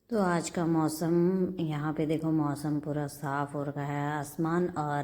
तो आज का मौसम यहाँ पे देखो, मौसम पूरा साफ़ हो रखा है आसमान। और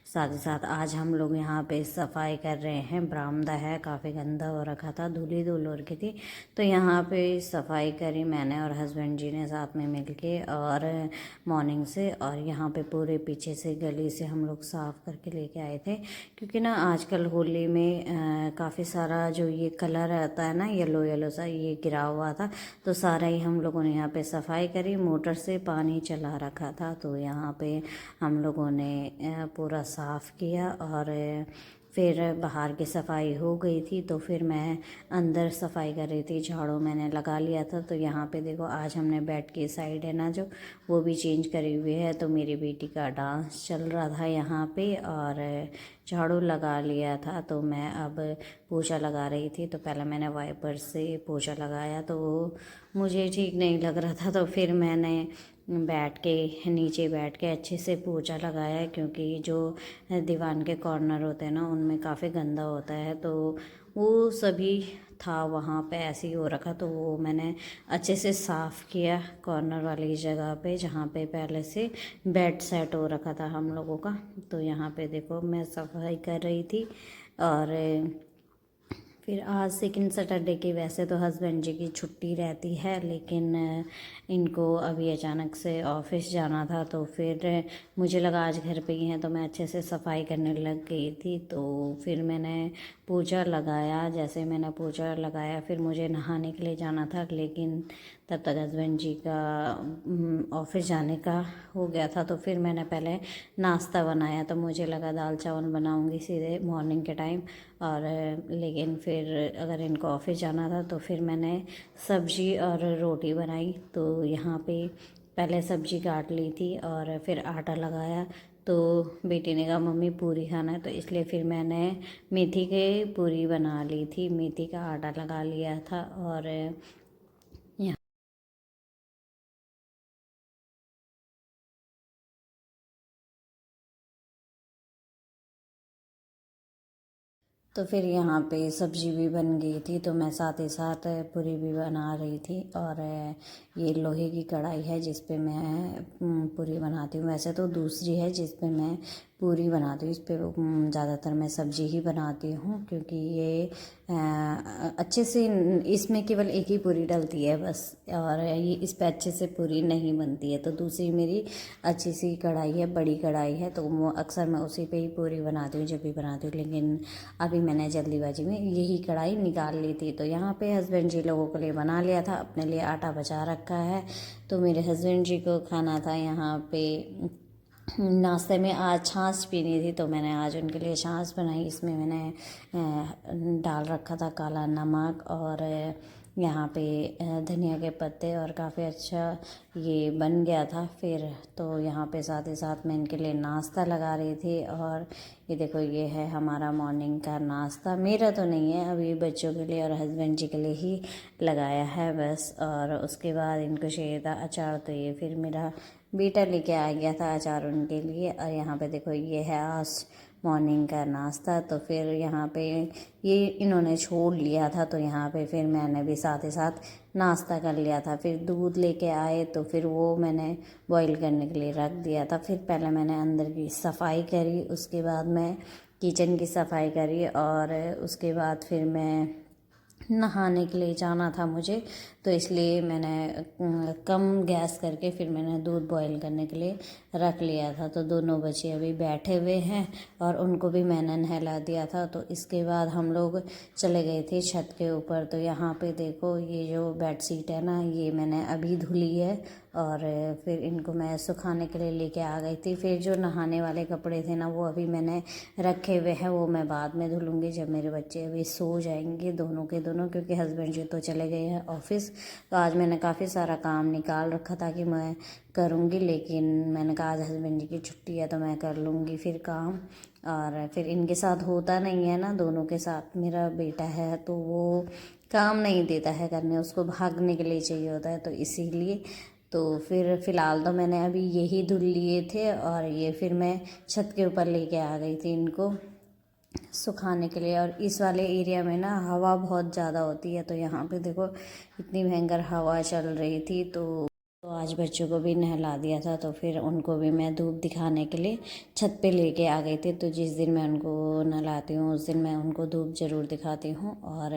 साथ ही साथ आज हम लोग यहाँ पे सफाई कर रहे हैं। बरामदा है, काफ़ी गंदा हो रखा था, धूली धूल हो रखी थी। तो यहाँ पे सफाई करी मैंने और हस्बैंड जी ने साथ में मिलके, और मॉर्निंग से। और यहाँ पे पूरे पीछे से गली से हम लोग साफ़ करके लेके आए थे, क्योंकि ना आजकल होली में काफ़ी सारा जो ये कलर आता है ना, येलो येलो सा, ये गिरा हुआ था। तो सारा ही हम लोगों ने यहाँ पे सफाई करी। मोटर से पानी चला रखा था, तो यहाँ पे हम लोगों ने पूरा साफ़ किया। और फिर बाहर की सफाई हो गई थी, तो फिर मैं अंदर सफाई कर रही थी। झाड़ू मैंने लगा लिया था। तो यहाँ पे देखो, आज हमने बेड की साइड है ना जो, वो भी चेंज करी हुई है। तो मेरी बेटी का डांस चल रहा था यहाँ पे, और झाड़ू लगा लिया था। तो मैं अब पोछा लगा रही थी। तो पहले मैंने वाइपर से पोछा लगाया, तो वो मुझे ठीक नहीं लग रहा था। तो फिर मैंने बैठ के, नीचे बैठ के अच्छे से पोछा लगाया, क्योंकि जो दीवान के कॉर्नर होते हैं ना, उनमें काफ़ी गंदा होता है। तो वो सभी था वहाँ पे ऐसे ही हो रखा। तो वो मैंने अच्छे से साफ़ किया कॉर्नर वाली जगह पे, जहाँ पे पहले से बेड सेट हो रखा था हम लोगों का। तो यहाँ पे देखो, मैं सफाई कर रही थी। और फिर आज सेकंड सैटरडे की वैसे तो हस्बैंड जी की छुट्टी रहती है, लेकिन इनको अभी अचानक से ऑफिस जाना था। तो फिर मुझे लगा आज घर पे ही हैं, तो मैं अच्छे से सफाई करने लग गई थी। तो फिर मैंने पोछा लगाया। जैसे मैंने पोछा लगाया, फिर मुझे नहाने के लिए जाना था, लेकिन तब तक हस्बैंड जी का ऑफिस जाने का हो गया था। तो फिर मैंने पहले नाश्ता बनाया। तो मुझे लगा दाल चावल बनाऊंगी सीधे मॉर्निंग के टाइम, और लेकिन फिर अगर इनको ऑफिस जाना था, तो फिर मैंने सब्जी और रोटी बनाई। तो यहाँ पे पहले सब्जी काट ली थी और फिर आटा लगाया। तो बेटी ने कहा मम्मी पूरी खाना है, तो इसलिए फिर मैंने मेथी के पूरी बना ली थी। मेथी का आटा लगा लिया था। और तो फिर यहाँ पे सब्जी भी बन गई थी, तो मैं साथ ही साथ पूरी भी बना रही थी। और ये लोहे की कढ़ाई है जिस पे मैं पूरी बनाती हूँ। वैसे तो दूसरी है जिस पे मैं पूरी बनाती हूँ। इस पे ज़्यादातर मैं सब्जी ही बनाती हूँ, क्योंकि ये अच्छे से, इसमें केवल एक ही पूरी डलती है बस, और ये इस पे अच्छे से पूरी नहीं बनती है। तो दूसरी मेरी अच्छी सी कढ़ाई है, बड़ी कढ़ाई है, तो वो अक्सर मैं उसी पे ही पूरी बनाती हूँ जब भी बनाती हूँ। लेकिन अभी मैंने जल्दीबाजी में यही कढ़ाई निकाल ली थी। तो यहाँ पे हस्बैंड जी लोगों के लिए बना लिया था, अपने लिए आटा बचा रखा है। तो मेरे हस्बैंड जी को खाना था यहाँ पे नाश्ते में, आज छाछ पीनी थी, तो मैंने आज उनके लिए छाछ बनाई। इसमें मैंने डाल रखा था काला नमक, और यहाँ पे धनिया के पत्ते, और काफ़ी अच्छा ये बन गया था। फिर तो यहाँ पे साथ ही साथ मैं इनके लिए नाश्ता लगा रही थी। और ये देखो, ये है हमारा मॉर्निंग का नाश्ता। मेरा तो नहीं है, अभी बच्चों के लिए और हस्बैंड जी के लिए ही लगाया है बस। और उसके बाद इनको चाहिए था अचार, तो ये फिर मेरा बेटा लेके आ गया था अचार उनके लिए। और यहाँ पे देखो, ये है आज मॉर्निंग का नाश्ता। तो फिर यहाँ पे ये इन्होंने छोड़ लिया था, तो यहाँ पे फिर मैंने भी साथ ही साथ नाश्ता कर लिया था। फिर दूध लेके आए, तो फिर वो मैंने बॉईल करने के लिए रख दिया था। फिर पहले मैंने अंदर की सफाई करी, उसके बाद मैं किचन की सफाई करी, और उसके बाद फिर मैं नहाने के लिए जाना था मुझे। तो इसलिए मैंने कम गैस करके फिर मैंने दूध बॉईल करने के लिए रख लिया था। तो दोनों बच्चे अभी बैठे हुए हैं, और उनको भी मैंने नहला दिया था। तो इसके बाद हम लोग चले गए थे छत के ऊपर। तो यहाँ पे देखो, ये जो बेड शीट है ना, ये मैंने अभी धुली है, और फिर इनको मैं सुखाने के लिए लेके आ गई थी। फिर जो नहाने वाले कपड़े थे ना, वो अभी मैंने रखे हुए हैं, वो मैं बाद में धुलूँगी जब मेरे बच्चे अभी सो जाएंगे, दोनों के दोनों, क्योंकि हस्बैंड जी तो चले गए हैं ऑफिस। तो आज मैंने काफ़ी सारा काम निकाल रखा था कि मैं करूँगी, लेकिन मैंने कहा आज हस्बैंड जी की छुट्टी है, तो मैं कर लूँगी फिर काम। और फिर इनके साथ होता नहीं है ना, दोनों के साथ। मेरा बेटा है तो वो काम नहीं देता है करने, उसको भागने के लिए चाहिए होता है, तो इसीलिए। तो फिर फ़िलहाल तो मैंने अभी यही धुल लिए थे, और ये फिर मैं छत के ऊपर लेके आ गई थी इनको सुखाने के लिए। और इस वाले एरिया में ना हवा बहुत ज़्यादा होती है, तो यहाँ पे देखो इतनी भयंकर हवा चल रही थी। तो तो आज बच्चों को भी नहला दिया था, तो फिर उनको भी मैं धूप दिखाने के लिए छत पे लेके आ गई थी। तो जिस दिन मैं उनको नहलाती हूँ उस दिन मैं उनको धूप ज़रूर दिखाती हूँ। और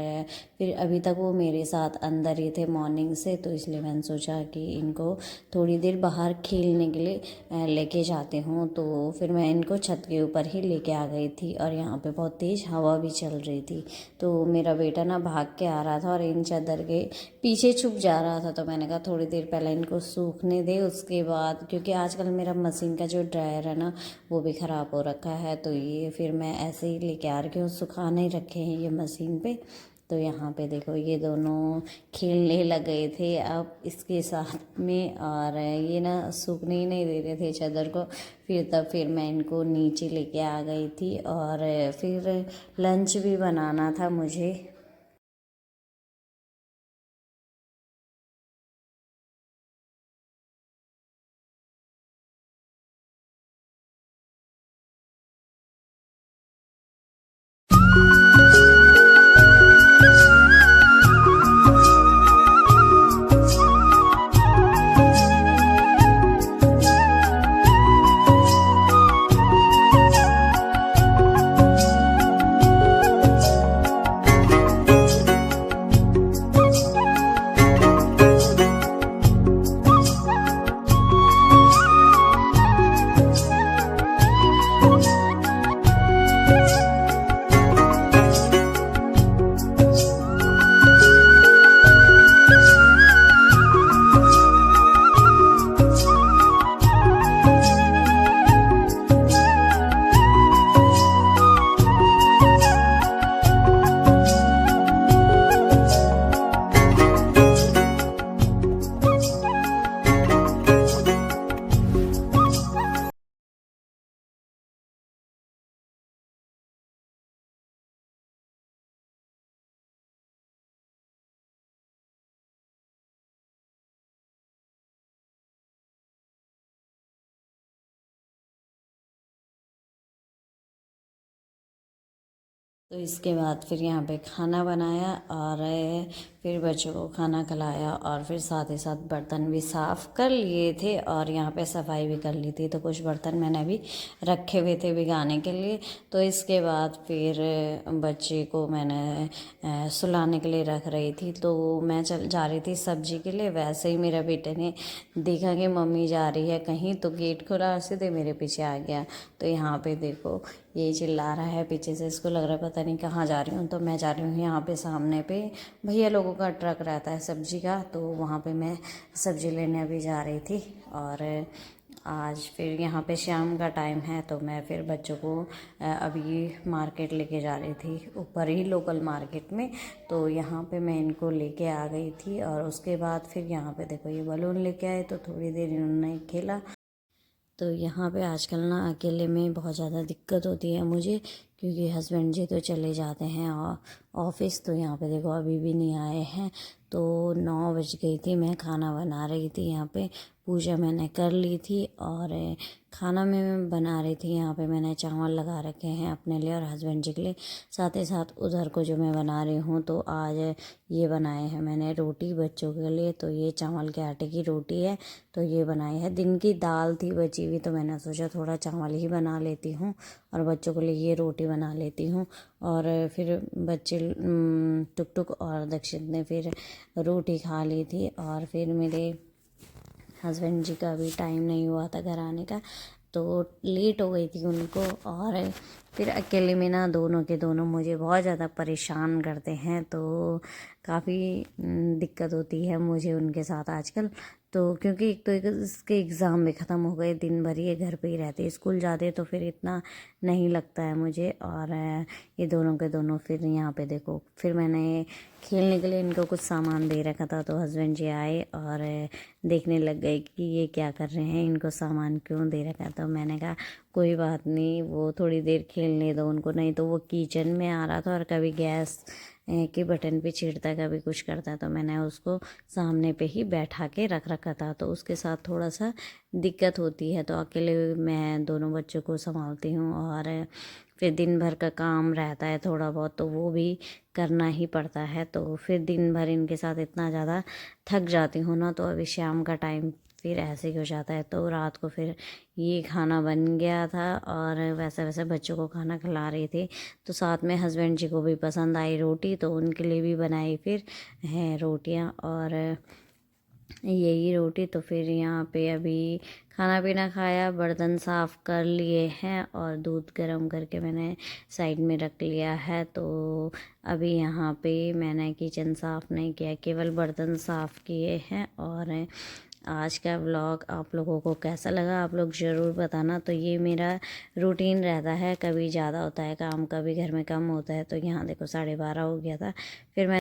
फिर अभी तक वो मेरे साथ अंदर ही थे मॉर्निंग से, तो इसलिए मैंने सोचा कि इनको थोड़ी देर बाहर खेलने के लिए लेके जाती हूँ। तो फिर मैं इनको छत के ऊपर ही लेके आ गई थी और यहाँ पे बहुत तेज़ हवा भी चल रही थी। तो मेरा बेटा ना भाग के आ रहा था और इन चादर के पीछे छुप जा रहा था। तो मैंने कहा थोड़ी देर पहले इनको सूखने दे, उसके बाद, क्योंकि आजकल मेरा मशीन का जो ड्रायर है ना वो भी ख़राब हो रखा है, तो ये फिर मैं ऐसे ही लेके आ रही हूँ, सुखाने रखे हैं ये मशीन पे। तो यहाँ पे देखो ये दोनों खेलने लग गए थे अब इसके साथ में, और ये ना सूखने ही नहीं दे रहे थे चादर को। फिर मैं इनको नीचे लेके आ गई थी और फिर लंच भी बनाना था मुझे। तो इसके बाद फिर यहाँ पे खाना बनाया और फिर बच्चों को खाना खिलाया और फिर साथ ही साथ बर्तन भी साफ़ कर लिए थे और यहाँ पे सफाई भी कर ली थी। तो कुछ बर्तन मैंने अभी रखे हुए थे भिगाने के लिए। तो इसके बाद फिर बच्चे को मैंने सुलाने के लिए रख रही थी। तो मैं चल जा रही थी सब्जी के लिए, वैसे ही मेरा बेटे ने देखा कि मम्मी जा रही है कहीं, तो गेट खुला, सीधे मेरे पीछे आ गया। तो यहाँ पे देखो ये चिल्ला रहा है पीछे से, इसको लग रहा है पता नहीं कहाँ जा रही हूँ। तो मैं जा रही हूँ यहाँ पे सामने पे भैया लोगों का ट्रक रहता है सब्जी का, तो वहाँ पे मैं सब्जी लेने अभी जा रही थी। और आज फिर यहाँ पे शाम का टाइम है, तो मैं फिर बच्चों को अभी मार्केट लेके जा रही थी, ऊपर ही लोकल मार्केट में। तो यहाँ पे मैं इनको लेके आ गई थी और उसके बाद फिर यहाँ पे देखो ये बलून लेके आए, तो थोड़ी देर इन्होंने खेला। तो यहाँ पे आजकल ना अकेले में बहुत ज़्यादा दिक्कत होती है मुझे, क्योंकि हस्बैंड जी तो चले जाते हैं ऑफिस। तो यहाँ पे देखो अभी भी नहीं आए हैं। तो 9 बज गई थी, मैं खाना बना रही थी। यहाँ पे पूजा मैंने कर ली थी और खाना में मैं बना रही थी। यहाँ पे मैंने चावल लगा रखे हैं अपने लिए और हस्बैंड जी के लिए, साथ ही साथ उधर को जो मैं बना रही हूँ। तो आज ये बनाए हैं मैंने रोटी बच्चों के लिए। तो ये चावल के आटे की रोटी है, तो ये बनाई है। दिन की दाल थी बची हुई, तो मैंने सोचा थोड़ा चावल ही बना लेती हूँ और बच्चों के लिए ये रोटी बना लेती हूँ। और फिर बच्चे टुक टुक और दक्षिण ने फिर रोटी खा ली थी। और फिर मेरे हस्बैंड जी का भी टाइम नहीं हुआ था घर आने का, तो लेट हो गई थी उनको। और फिर अकेले में ना दोनों के दोनों मुझे बहुत ज़्यादा परेशान करते हैं, तो काफ़ी दिक्कत होती है मुझे उनके साथ आजकल। तो क्योंकि एक तो इसके एग्ज़ाम भी ख़त्म हो गए, दिन भर ये घर पे ही रहते, स्कूल जाते, तो फिर इतना नहीं लगता है मुझे। और ये दोनों के दोनों फिर यहाँ पे देखो, फिर मैंने खेलने के लिए इनको कुछ सामान दे रखा था, तो हस्बैंड जी आए और देखने लग गए कि ये क्या कर रहे हैं, इनको सामान क्यों दे रखा। तो मैंने कहा कोई बात नहीं, वो थोड़ी देर खेलने दो उनको, नहीं तो वो किचन में आ रहा था और कभी गैस कि बटन पे छेड़ता है, कभी कुछ करता है, तो मैंने उसको सामने पे ही बैठा के रख रखा था। तो उसके साथ थोड़ा सा दिक्कत होती है, तो अकेले मैं दोनों बच्चों को संभालती हूँ और फिर दिन भर का काम रहता है थोड़ा बहुत, तो वो भी करना ही पड़ता है। तो फिर दिन भर इनके साथ इतना ज़्यादा थक जाती हूँ ना, तो अभी शाम का टाइम फिर ऐसे ही हो जाता है। तो रात को फिर ये खाना बन गया था और वैसे वैसे बच्चों को खाना खिला रही थी। तो साथ में हस्बैंड जी को भी पसंद आई रोटी, तो उनके लिए भी बनाई फिर है रोटियां और यही रोटी। तो फिर यहाँ पे अभी खाना पीना खाया, बर्तन साफ़ कर लिए हैं और दूध गर्म करके मैंने साइड में रख लिया है। तो अभी यहाँ पे मैंने किचन साफ़ नहीं किया, केवल बर्तन साफ़ किए हैं। और आज का व्लॉग आप लोगों को कैसा लगा आप लोग ज़रूर बताना। तो ये मेरा रूटीन रहता है, कभी ज़्यादा होता है काम, कभी घर में कम होता है। तो यहाँ देखो 12:30 हो गया था, फिर मैं